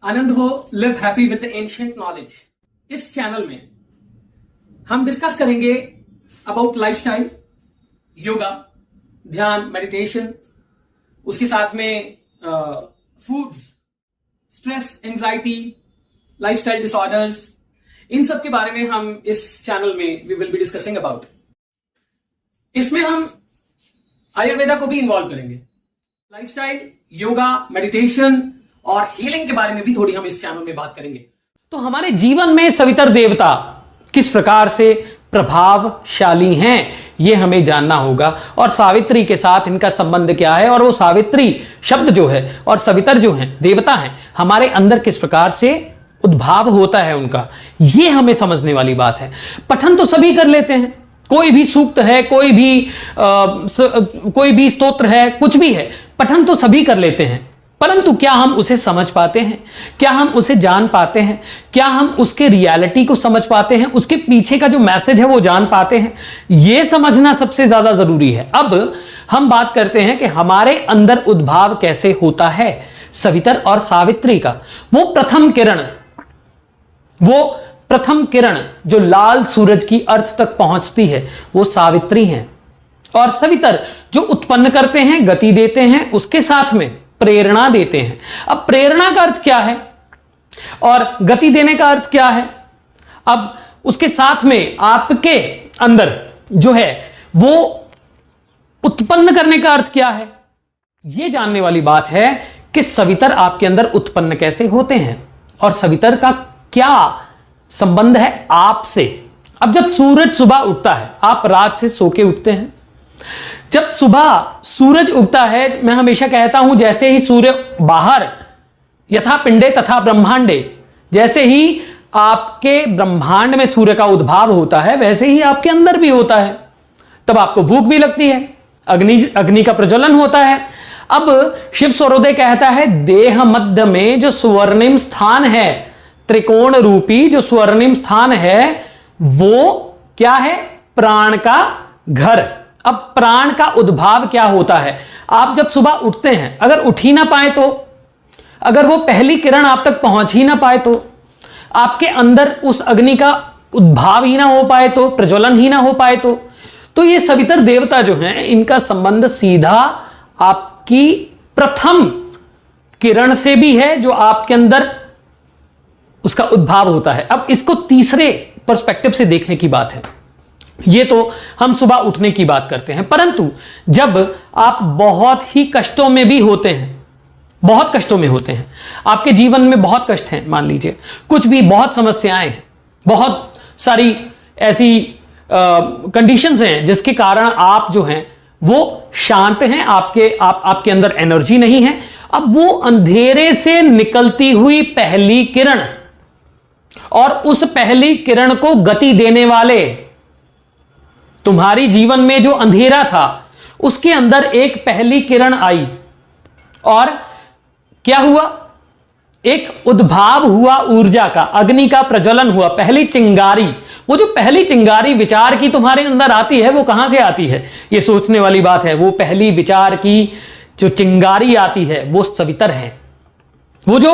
आनंद हो, live happy with the ancient knowledge. इस channel में हम डिस्कस करेंगे अबाउट लाइफस्टाइल, योगा, ध्यान, मेडिटेशन, उसके साथ में foods, stress, anxiety, lifestyle disorders, इन सब के बारे में हम इस चैनल में we will be discussing about. इसमें हम आयुर्वेदा को भी इन्वॉल्व करेंगे। लाइफस्टाइल, योगा, मेडिटेशन और हीलिंग के बारे में भी थोड़ी हम इस चैनल में बात करेंगे। तो हमारे जीवन में सवितर देवता किस प्रकार से प्रभावशाली हैं, यह हमें जानना होगा। और सावित्री के साथ इनका संबंध क्या है, और वो सावित्री शब्द जो है और सवितर जो है देवता हैं, हमारे अंदर किस प्रकार से उद्भाव होता है उनका, यह हमें समझने वाली बात है। पठन तो सभी कर लेते हैं, कोई भी सूक्त है, कोई भी स्तोत्र है, कुछ भी है, पठन तो सभी कर लेते हैं, परंतु क्या हम उसे समझ पाते हैं? क्या हम उसे जान पाते हैं? क्या हम उसके रियलिटी को समझ पाते हैं? उसके पीछे का जो मैसेज है वो जान पाते हैं? यह समझना सबसे ज्यादा जरूरी है। अब हम बात करते हैं कि हमारे अंदर उद्भाव कैसे होता है सवितर और सावित्री का। वो प्रथम किरण जो लाल सूरज की अर्थ तक पहुंचती है वो सावित्री है, और सवितर जो उत्पन्न करते हैं, गति देते हैं, उसके साथ में प्रेरणा देते हैं। अब प्रेरणा का अर्थ क्या है और गति देने का अर्थ क्या है? अब उसके साथ में आपके अंदर जो है वो उत्पन्न करने का अर्थ क्या है, यह जानने वाली बात है कि सवितर आपके अंदर उत्पन्न कैसे होते हैं और सवितर का क्या संबंध है आपसे। अब जब सूरज सुबह उगता है, आप रात से सो के उठते हैं, जब सुबह सूरज उगता है, मैं हमेशा कहता हूं जैसे ही सूर्य बाहर, यथा पिंडे तथा ब्रह्मांडे, जैसे ही आपके ब्रह्मांड में सूर्य का उद्भाव होता है वैसे ही आपके अंदर भी होता है। तब आपको भूख भी लगती है, अग्नि का प्रज्वलन होता है। अब शिव स्वरोदय कहता है देह मध्य में जो स्वर्णिम स्थान है, त्रिकोण रूपी जो स्वर्णिम स्थान है, वो क्या है? प्राण का घर। अब प्राण का उद्भाव क्या होता है? आप जब सुबह उठते हैं, अगर उठ ही ना पाए तो, अगर वो पहली किरण आप तक पहुंच ही ना पाए तो, आपके अंदर उस अग्नि का उद्भाव ही ना हो पाए तो, प्रज्वलन ही ना हो पाए तो ये सवितर देवता जो हैं, इनका संबंध सीधा आपकी प्रथम किरण से भी है जो आपके अंदर उसका उद्भाव होता है। अब इसको तीसरे पर्सपेक्टिव से देखने की बात है। ये तो हम सुबह उठने की बात करते हैं, परंतु जब आप बहुत ही कष्टों में भी होते हैं, बहुत कष्टों में होते हैं, आपके जीवन में बहुत कष्ट हैं, मान लीजिए कुछ भी, बहुत समस्याएं हैं, बहुत सारी ऐसी कंडीशंस हैं जिसके कारण आप जो हैं वो शांत हैं, आपके अंदर एनर्जी नहीं है। अब वो अंधेरे से निकलती हुई पहली किरण और उस पहली किरण को गति देने वाले, तुम्हारी जीवन में जो अंधेरा था उसके अंदर एक पहली किरण आई और क्या हुआ? एक उद्भाव हुआ ऊर्जा का, अग्नि का प्रज्वलन हुआ, पहली चिंगारी। वो जो पहली चिंगारी विचार की तुम्हारे अंदर आती है वो कहां से आती है, ये सोचने वाली बात है। वो पहली विचार की जो चिंगारी आती है वो सवितर है। वो जो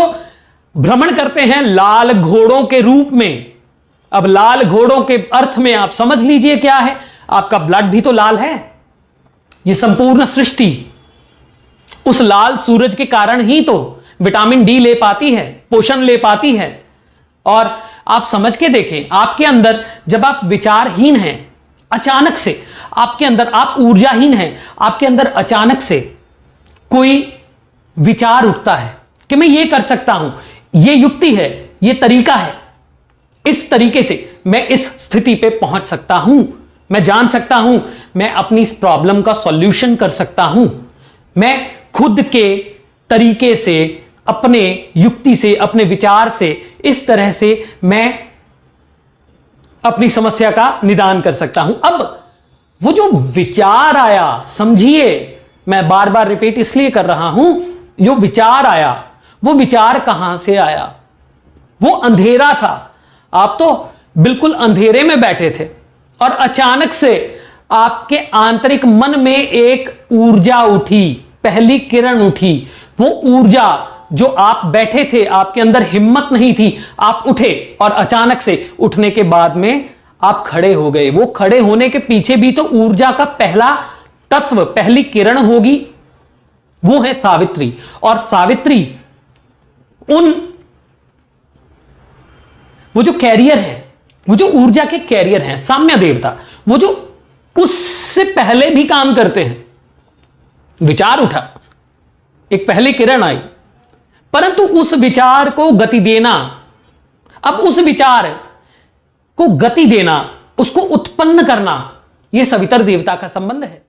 भ्रमण करते हैं लाल घोड़ों के रूप में। अब लाल घोड़ों के अर्थ में आप समझ लीजिए क्या है, आपका ब्लड भी तो लाल है। ये संपूर्ण सृष्टि उस लाल सूरज के कारण ही तो विटामिन डी ले पाती है, पोषण ले पाती है। और आप समझ के देखें, आपके अंदर जब आप विचारहीन हैं, अचानक से आपके अंदर, आप ऊर्जाहीन हैं, आपके अंदर अचानक से कोई विचार उठता है कि मैं ये कर सकता हूं, ये युक्ति है, ये तरीका है, इस तरीके से मैं इस स्थिति पे पहुंच सकता हूं, मैं जान सकता हूं, मैं अपनी इस प्रॉब्लम का सॉल्यूशन कर सकता हूं, मैं खुद के तरीके से, अपने युक्ति से, अपने विचार से, इस तरह से मैं अपनी समस्या का निदान कर सकता हूं। अब वो जो विचार आया, समझिए, मैं बार बार रिपीट इसलिए कर रहा हूं, जो विचार आया, वो विचार कहां से आया? वो अंधेरा था, आप तो बिल्कुल अंधेरे में बैठे थे और अचानक से आपके आंतरिक मन में एक ऊर्जा उठी, पहली किरण उठी। वो ऊर्जा जो आप बैठे थे, आपके अंदर हिम्मत नहीं थी, आप उठे और अचानक से उठने के बाद में आप खड़े हो गए। वो खड़े होने के पीछे भी तो ऊर्जा का पहला तत्व, पहली किरण होगी, वो है सावित्री। और सावित्री वो जो कैरियर है, वो जो ऊर्जा के कैरियर हैं, साम्य देवता, वो जो उससे पहले भी काम करते हैं। विचार उठा, एक पहली किरण आई, परंतु उस विचार को गति देना, अब उस विचार को गति देना, उसको उत्पन्न करना, यह सवितर देवता का संबंध है।